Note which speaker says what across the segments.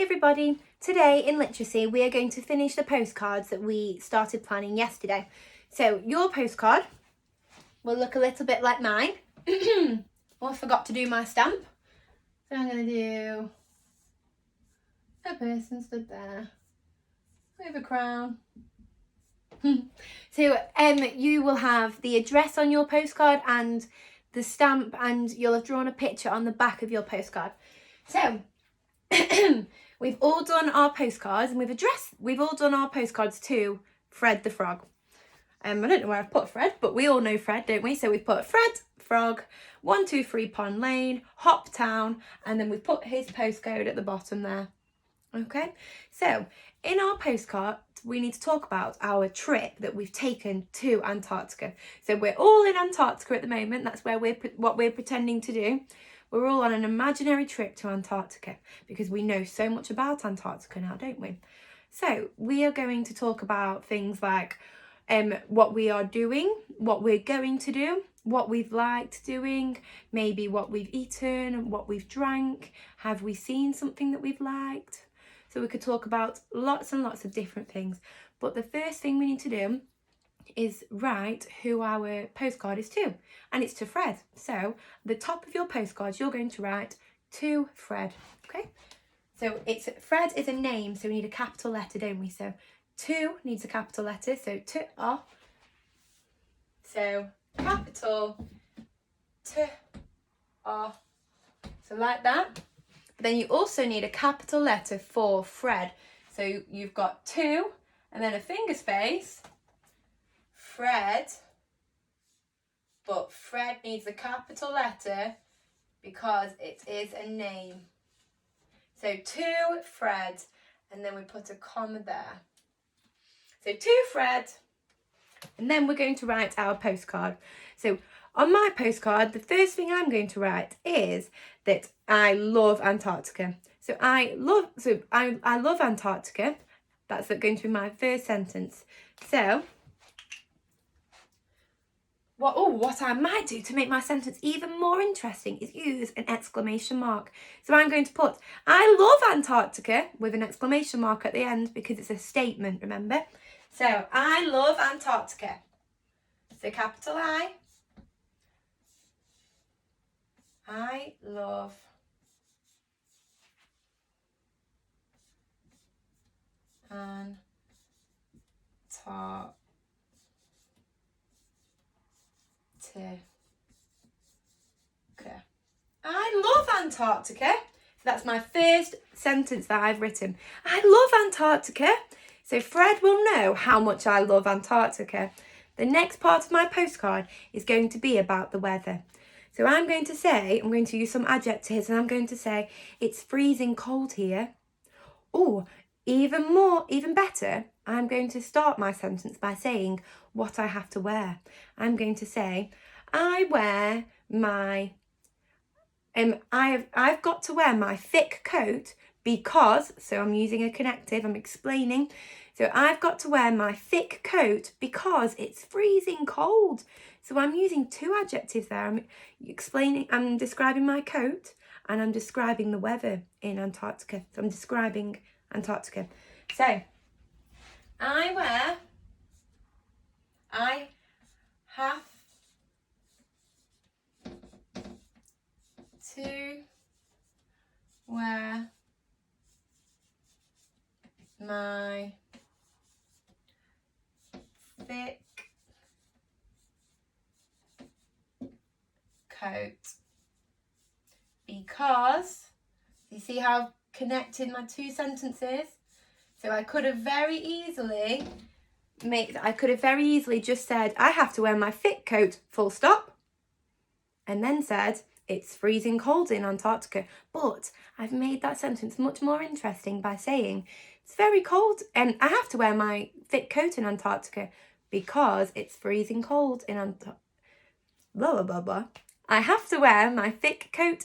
Speaker 1: everybody, today in literacy we are going to finish the postcards that we started planning yesterday. So your postcard will look a little bit like mine. Oh, I forgot to do my stamp. So I'm going to do a person stood there with a crown. So you will have the address on your postcard and the stamp, and you'll have drawn a picture on the back of your postcard. So we've all done our postcards, and we've all done our postcards to Fred the Frog. I don't know where I've put Fred, but we all know Fred, don't we? So we've put Fred Frog, 123 Pond Lane, Hop Town, and then we've put his postcode at the bottom there. Okay, so in our postcard, we need to talk about our trip that we've taken to Antarctica. So we're all in Antarctica at the moment. That's where what we're pretending to do. We're all on an imaginary trip to Antarctica because we know so much about Antarctica now, don't we? So we are going to talk about things like what we are doing, what we're going to do, what we've liked doing, maybe what we've eaten, what we've drank. Have we seen something that we've liked? So we could talk about lots and lots of different things. But the first thing we need to do is write who our postcard is to. And it's to Fred. So the top of your postcard, you're going to write to Fred. Okay? So Fred is a name, so we need a capital letter, don't we? So to needs a capital letter. So to R. So capital to R. So like that. But then you also need a capital letter for Fred. So you've got 2 and then a finger space, Fred, but Fred needs a capital letter because it is a name. So to Fred, and then we put a comma there. So to Fred, and then we're going to write our postcard. So on my postcard, the first thing I'm going to write is that I love Antarctica. So I love Antarctica. That's going to be my first sentence. So what I might do to make my sentence even more interesting is use an exclamation mark. So I'm going to put I love Antarctica with an exclamation mark at the end because it's a statement, remember? So I love Antarctica. So capital I love Antarctica. I love Antarctica. So that's my first sentence that I've written. I love Antarctica. So Fred will know how much I love Antarctica. The next part of my postcard is going to be about the weather. So I'm going to use some adjectives, and I'm going to say, it's freezing cold here. Or even better, I'm going to start my sentence by saying what I have to wear. I'm going to say, I've got to wear my thick coat because, so I'm using a connective, I'm explaining. So I've got to wear my thick coat because it's freezing cold. So I'm using 2 adjectives there. I'm describing my coat and I'm describing the weather in Antarctica. So I'm describing Antarctica. So I have to wear my thick coat because, you see how I've connected my 2 sentences? So I could have very easily just said I have to wear my thick coat, full stop, and then said it's freezing cold in Antarctica. But I've made that sentence much more interesting by saying it's very cold and I have to wear my thick coat in Antarctica because it's freezing cold in Antarctica. Blah, blah, blah, blah. I have to wear my thick coat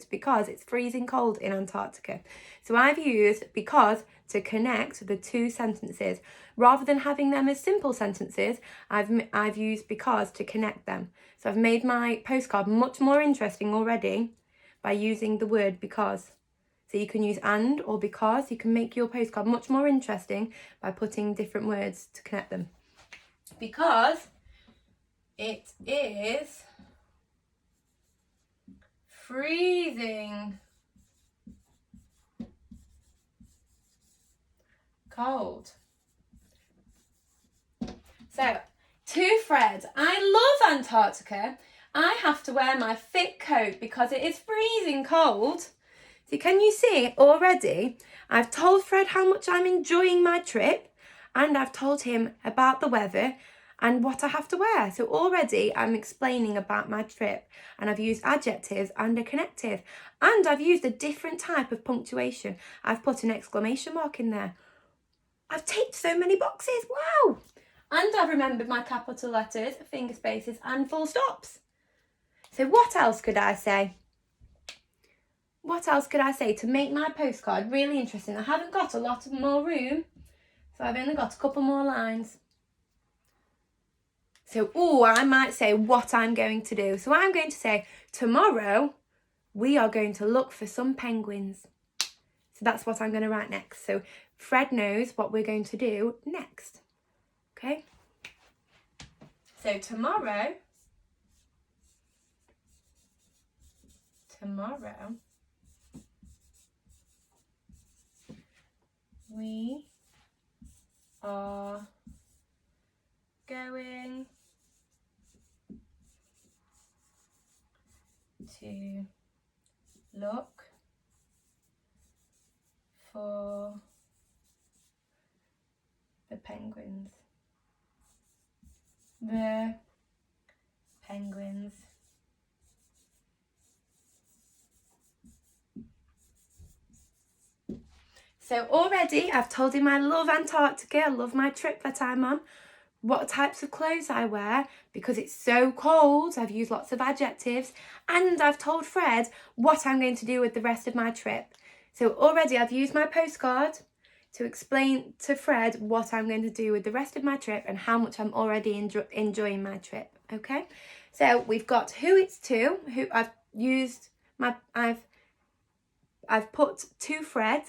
Speaker 1: because it's freezing cold in Antarctica. So I've used because to connect the 2 sentences. Rather than having them as simple sentences, I've used because to connect them. So I've made my postcard much more interesting already by using the word because. So you can use and or because. You can make your postcard much more interesting by putting different words to connect them. Because it is freezing cold. So, to Fred, I love Antarctica. I have to wear my thick coat because it is freezing cold. So can you see already? I've told Fred how much I'm enjoying my trip, and I've told him about the weather and what I have to wear. So already I'm explaining about my trip, and I've used adjectives and a connective, and I've used a different type of punctuation. I've put an exclamation mark in there. I've ticked so many boxes, wow! And I've remembered my capital letters, finger spaces and full stops. So what else could I say? What else could I say to make my postcard really interesting? I haven't got a lot more room, so I've only got a couple more lines. So, I might say what I'm going to do. So I'm going to say, tomorrow we are going to look for some penguins. So that's what I'm going to write next. So Fred knows what we're going to do next. Okay? So tomorrow we are going to look for the penguins. The penguins. So already I've told him I love Antarctica, I love my trip that I'm on, what types of clothes I wear because it's so cold. I've used lots of adjectives, and I've told Fred what I'm going to do with the rest of my trip. So already I've used my postcard to explain to Fred what I'm going to do with the rest of my trip and how much I'm already enjoying my trip. Okay, so we've got who it's to, who I've put to Fred.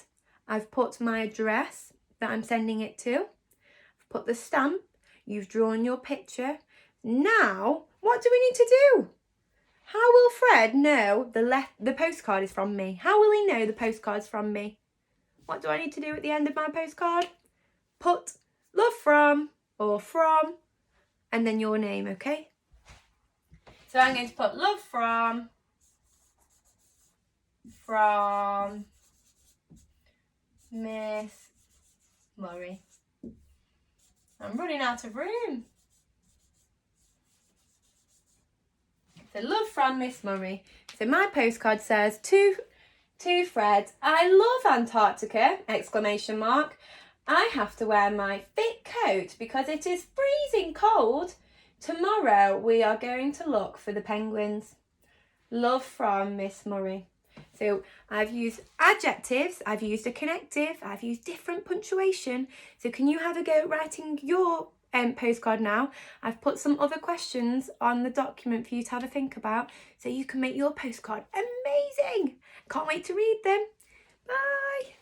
Speaker 1: I've put my address that I'm sending it to. I've put the stamp. You've drawn your picture. Now, what do we need to do? How will Fred know the postcard is from me? How will he know the postcard's from me? What do I need to do at the end of my postcard? Put love from or from and then your name, okay? So I'm going to put love from Miss Murray. I'm running out of room. So love from Miss Murray. So my postcard says to Fred, I love Antarctica, exclamation mark. I have to wear my thick coat because it is freezing cold. Tomorrow we are going to look for the penguins. Love from Miss Murray. So I've used adjectives, I've used a connective, I've used different punctuation. So can you have a go at writing your postcard now? I've put some other questions on the document for you to have a think about so you can make your postcard amazing. Can't wait to read them. Bye.